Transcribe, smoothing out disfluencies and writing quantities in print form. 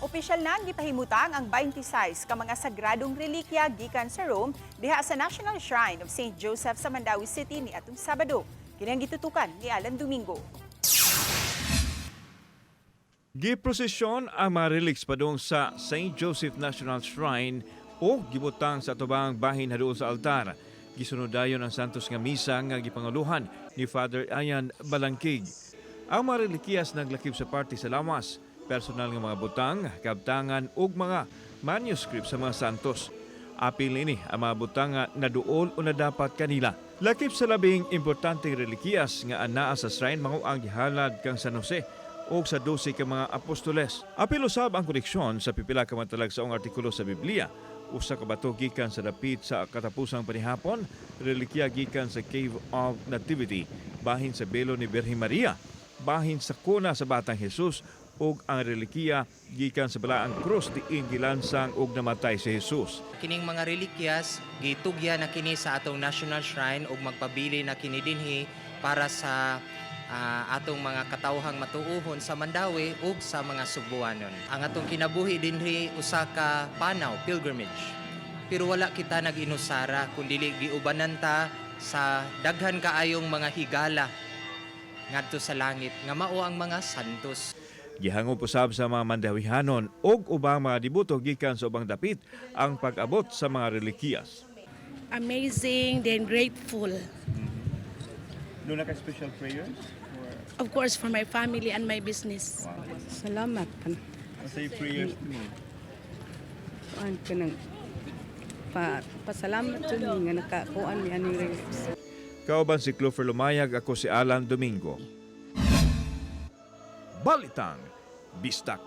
Opisyal na gipahimutang ang 26 ka mga sagradong relikya gikan sa Rome diha sa National Shrine of St. Joseph sa Mandawi City ni atong Sabado. Kini ang gitutukan ni Alan Domingo. Giprosesyon ang mga relics padung sa St. Joseph National Shrine o gibutang sa atubang bahin na doon sa altar. Gisunodayon ang santos nga misa nga gipanguluhan ni Father Ian Balangkig. Ang mga relikyas naglakip sa party sa lawas, personal nga mga butang, kabtangan ug mga manuscript sa mga santos. Apil ini ang mga butang nga naduol o nadapat kanila. Lakip sa labing importanteng relikyas nga anaa sa shrine mao ang gihalad kang San Jose o sa 12 ka mga apostoles. Apil usab ang koneksyon sa pipila ka matalag sa artikulo sa Biblia. Usa ka bato gikan sa dapit sa katapusang panihapon, relikya gikan sa Cave of Nativity, bahin sa belo ni Birhen Maria, bahin sa kuna sa Batang Jesus, ug ang relikya gikan sa balaang krus diin gilansang ug namatay si Jesus. Kining mga relikyas gitugya na kini sa atong National Shrine ug magpabili na kini dinhi para sa atong mga katawhang matuuhon sa Mandawi ug sa mga Subuanon. Ang atong kinabuhi dinhi usa ka panaw, pilgrimage. Pero wala kita nag-inusara kundi giubanan ta sa daghan kaayong mga higala ngadto sa langit nga mao ang mga santos. Gihangop usab sa mga Mandawihanon ug ubang mga dibuto gikan sa ubang dapit ang pag-abot sa mga relikyas. Amazing, then grateful. Doon na special prayers? Of course, for my family and my business. Salamat. Say prayers mo. Kuan ka nang pasalamat sa nga nakakuan ni aning relics. Kauban si Clover Lumayag, ako si Alan Domingo. Balitang Bistak.